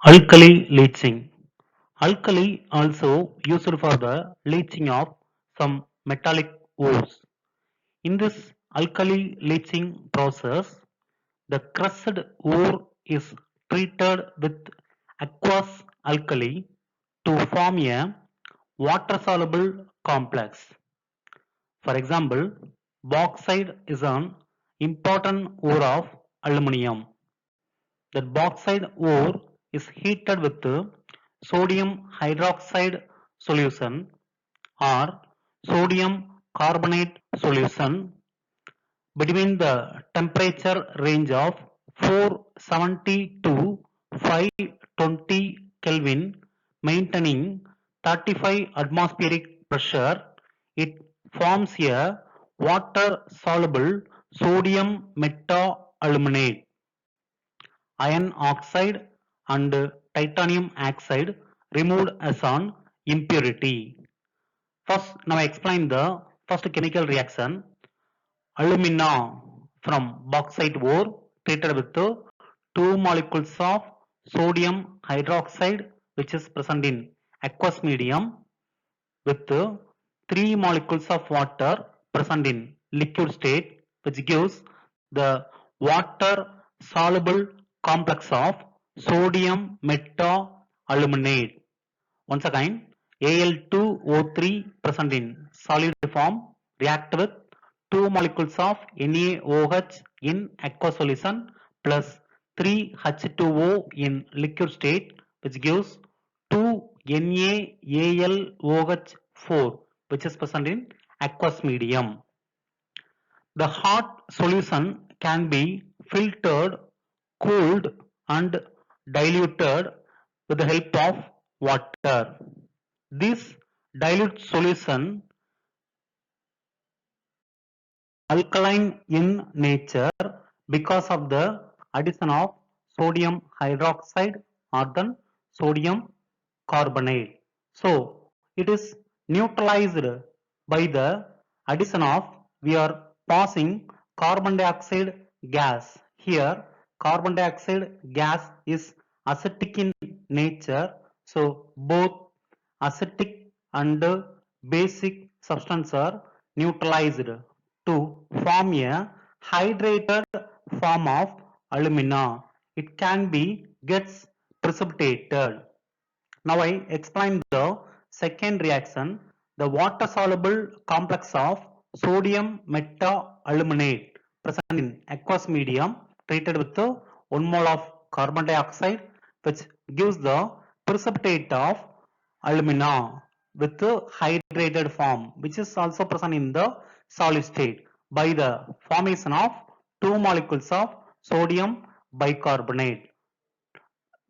Alkali leaching. Alkali also used for the leaching of some metallic ores. In this alkali leaching process, the crushed ore is treated with aqueous alkali to form a water-soluble complex. For example, bauxite is an important ore of aluminium. That bauxite ore is heated with sodium hydroxide solution or sodium carbonate solution between the temperature range of 470 to 520 Kelvin, maintaining 35 atmospheric pressure. It forms a water soluble sodium meta-aluminate. Iron oxide and titanium oxide removed as an impurity. First, now I explain the first chemical reaction. Alumina from bauxite ore treated with two molecules of sodium hydroxide, which is present in aqueous medium, with three molecules of water present in liquid state, which gives the water soluble complex of sodium meta-aluminate. Once again, Al2O3 present in solid form react with two molecules of NaOH in aqueous solution plus 3H2O in liquid state, which gives 2NaAlOH4, which is present in aqueous medium. The hot solution can be filtered, cooled and diluted with the help of water. This dilute solution alkaline in nature because of the addition of sodium hydroxide or then sodium carbonate. So it is neutralized by the addition of, we are passing carbon dioxide gas. Here carbon dioxide gas is acidic in nature. So both acidic and basic substance are neutralized to form a hydrated form of alumina. It can be gets precipitated. Now I explain the second reaction. The water soluble complex of sodium meta-aluminate present in aqueous medium treated with 1 mole of carbon dioxide, which gives the precipitate of alumina with hydrated form, which is also present in the solid state by the formation of two molecules of sodium bicarbonate.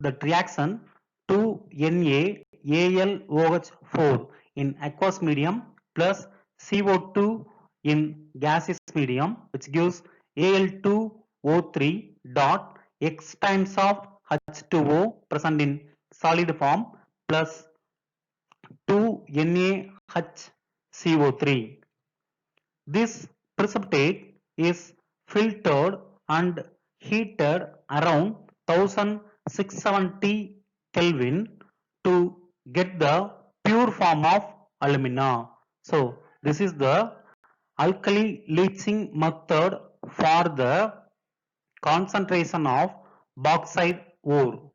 That reaction 2NaAlOH4 in aqueous medium plus CO2 in gaseous medium, which gives Al2O3 dot X times of H2O present in solid form plus 2NaHCO3. This precipitate is filtered and heated around 1670 Kelvin to get the pure form of alumina. So this is the alkali leaching method for the concentration of bauxite ore.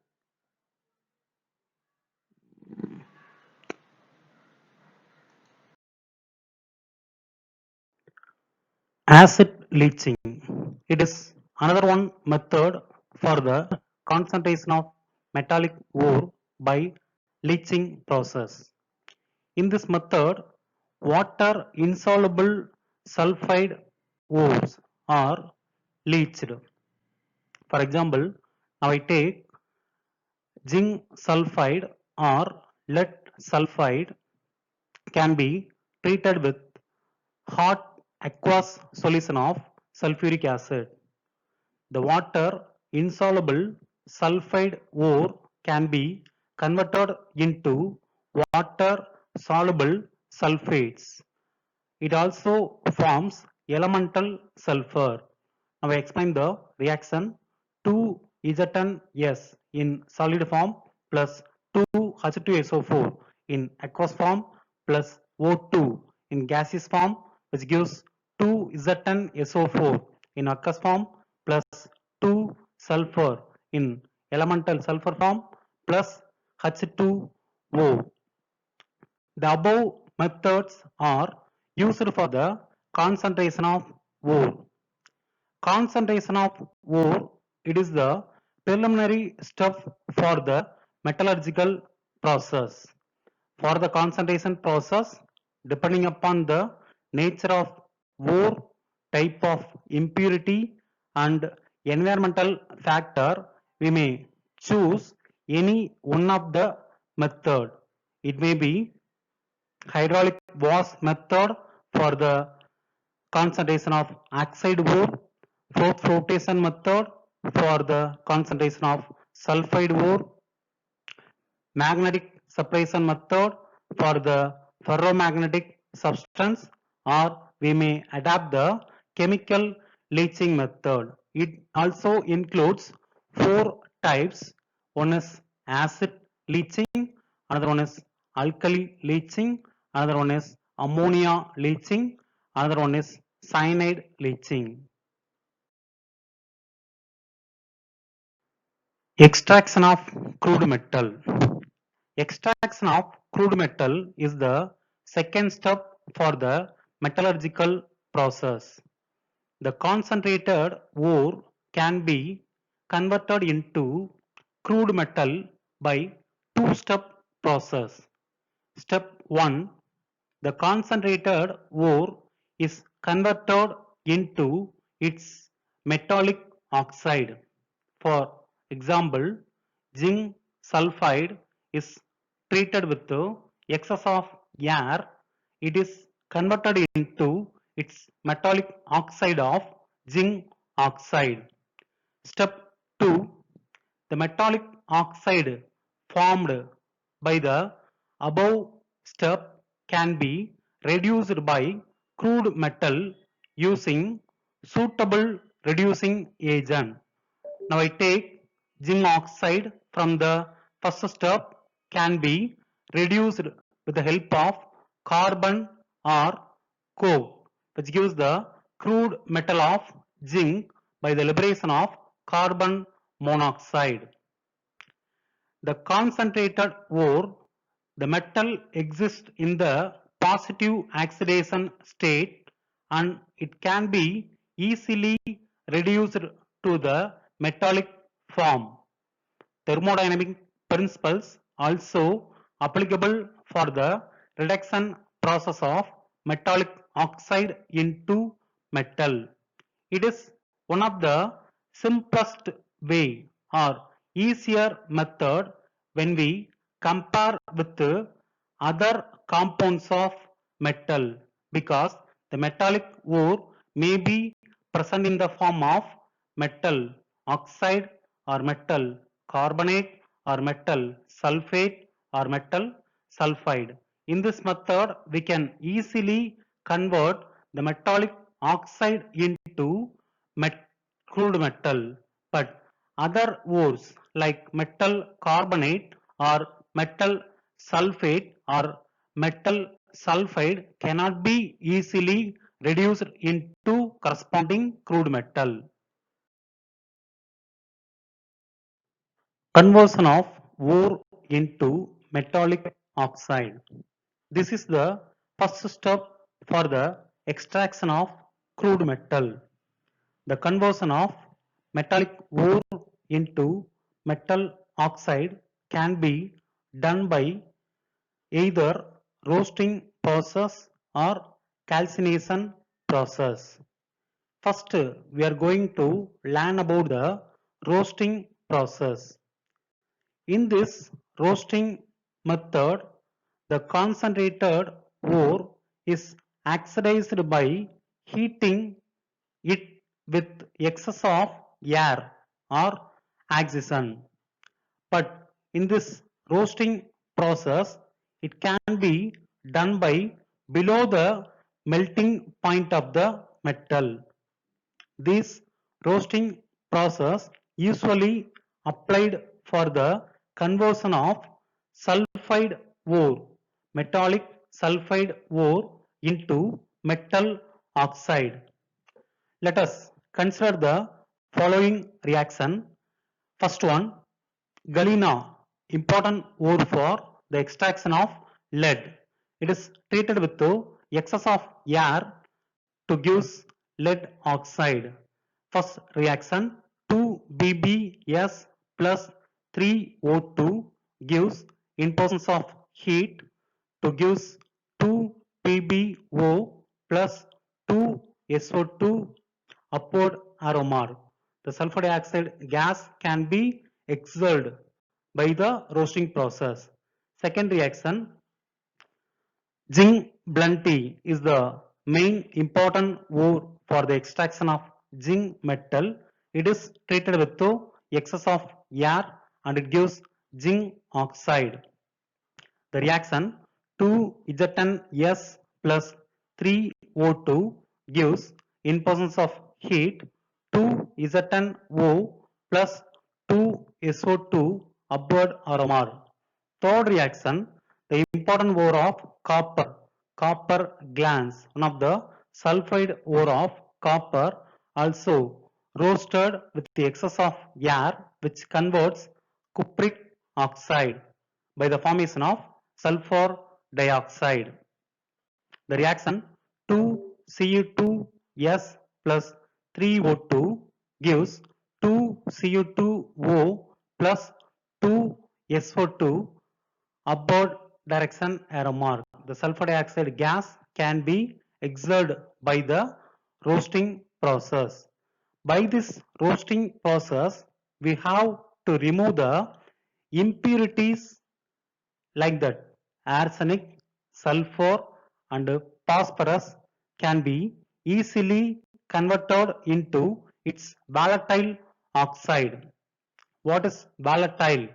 Acid leaching. It is another one method for the concentration of metallic ore by leaching process. In this method, water insoluble sulfide ores are leached. For example, now I take zinc sulfide or lead sulfide can be treated with hot aqueous solution of sulfuric acid. The water insoluble sulfide ore can be converted into water soluble sulfates. It also forms elemental sulfur. Now I explain the reaction. 2 ZnS in solid form plus 2H2SO4 in aqueous form plus O2 in gaseous form, which gives 2Zn-SO4 in aqueous form plus 2 sulfur in elemental sulfur form plus H2O. The above methods are used for the concentration of ore. Concentration of ore, it is the preliminary step for the metallurgical process. For the concentration process, depending upon the nature of ore, type of impurity and environmental factor, we may choose any one of the method. It may be hydraulic wash method for the concentration of oxide ore, fourth flotation method for the concentration of sulfide ore, magnetic separation method for the ferromagnetic substance, or we may adapt the chemical leaching method. It also includes four types. One is acid leaching, another one is alkali leaching, another one is ammonia leaching, another one is cyanide leaching. Extraction of crude metal. Extraction of crude metal is the second step for the metallurgical process. The concentrated ore can be converted into crude metal by two-step process. Step 1. The concentrated ore is converted into its metallic oxide. For example, zinc sulfide is treated with excess of air. It is converted into its metallic oxide of zinc oxide. Step 2. The metallic oxide formed by the above step can be reduced by crude metal using suitable reducing agent. Now I take zinc oxide from the first step can be reduced with the help of carbon or coke, which gives the crude metal of zinc by the liberation of carbon monoxide. The concentrated ore, the metal exists in the positive oxidation state and it can be easily reduced to the metallic form. Thermodynamic principles also applicable for the reduction process of metallic oxide into metal. It is one of the simplest way or easier method when we compare with other compounds of metal, because the metallic ore may be present in the form of metal oxide or metal carbonate or metal sulfate or metal sulfide. In this method, we can easily convert the metallic oxide into crude metal, but other ores like metal carbonate or metal sulfate or metal sulfide cannot be easily reduced into corresponding crude metal. Conversion of ore into metallic oxide. This is the first step for the extraction of crude metal. The conversion of metallic ore into metal oxide can be done by either roasting process or calcination process. First, we are going to learn about the roasting process. In this roasting method, the concentrated ore is oxidized by heating it with excess of air or oxygen. But in this roasting process, it can be done by below the melting point of the metal. This roasting process usually applied for the conversion of sulfide ore, metallic sulfide ore into metal oxide. Let us consider the following reaction. First one, galena, important ore for the extraction of lead. It is treated with the excess of air to give lead oxide. First reaction, 2BbS plus 3O2 gives in presence of heat to gives 2PbO plus 2SO2 upward arrow mark. The sulfur dioxide gas can be exhaled by the roasting process. Second reaction, zinc blunty is the main important ore for the extraction of zinc metal. It is treated with the excess of air and it gives zinc oxide. The reaction 2ZnS plus 3O2 gives in presence of heat 2ZnO plus 2SO2 upward aroma. Third reaction, the important ore of copper, copper glans, one of the sulfide ore of copper, also roasted with the excess of air which converts cupric oxide by the formation of sulfur dioxide. The reaction 2Cu2S plus 3O2 gives 2Cu2O plus 2SO2 upward direction arrow mark. The sulfur dioxide gas can be exhaled by the roasting process. By this roasting process, we have to remove the impurities like that arsenic, sulfur and phosphorus can be easily converted into its volatile oxide. What is volatile?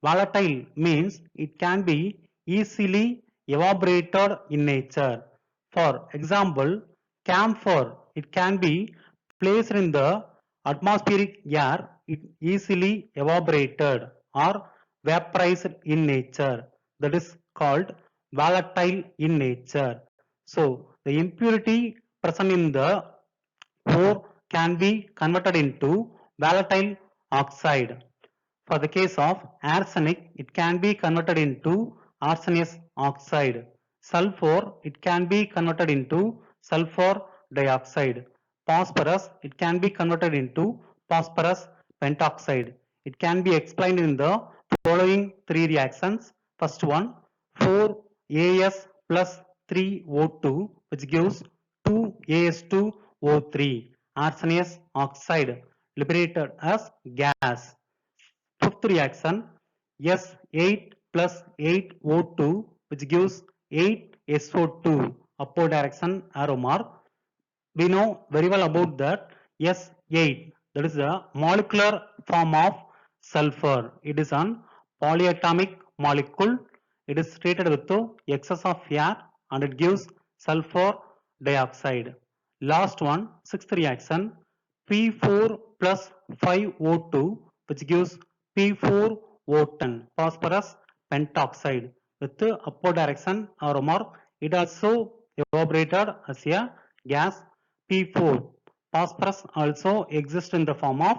Volatile means it can be easily evaporated in nature. For example, camphor, it can be placed in the atmospheric air, it easily evaporated or vaporized in nature. That is called volatile in nature. So, the impurity present in the ore can be converted into volatile oxide. For the case of arsenic, it can be converted into arsenious oxide. Sulfur, it can be converted into sulfur dioxide. Phosphorus, it can be converted into phosphorus pentoxide. It can be explained in the following three reactions. First one, 4As plus 3O2 which gives 2As2O3 arsenious oxide liberated as gas. Fifth reaction, S8 plus 8O2 which gives 8SO2 upward direction arrow mark. We know very well about that S8, that is the molecular form of sulfur. It is an polyatomic molecule. It is treated with the excess of air and it gives sulfur dioxide. Last one, sixth reaction, P4 plus 5O2 which gives P4O10 phosphorus pentoxide with the upward direction arrow mark. It also evaporated as a gas P4. Phosphorus also exists in the form of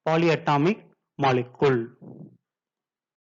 polyatomic molecule.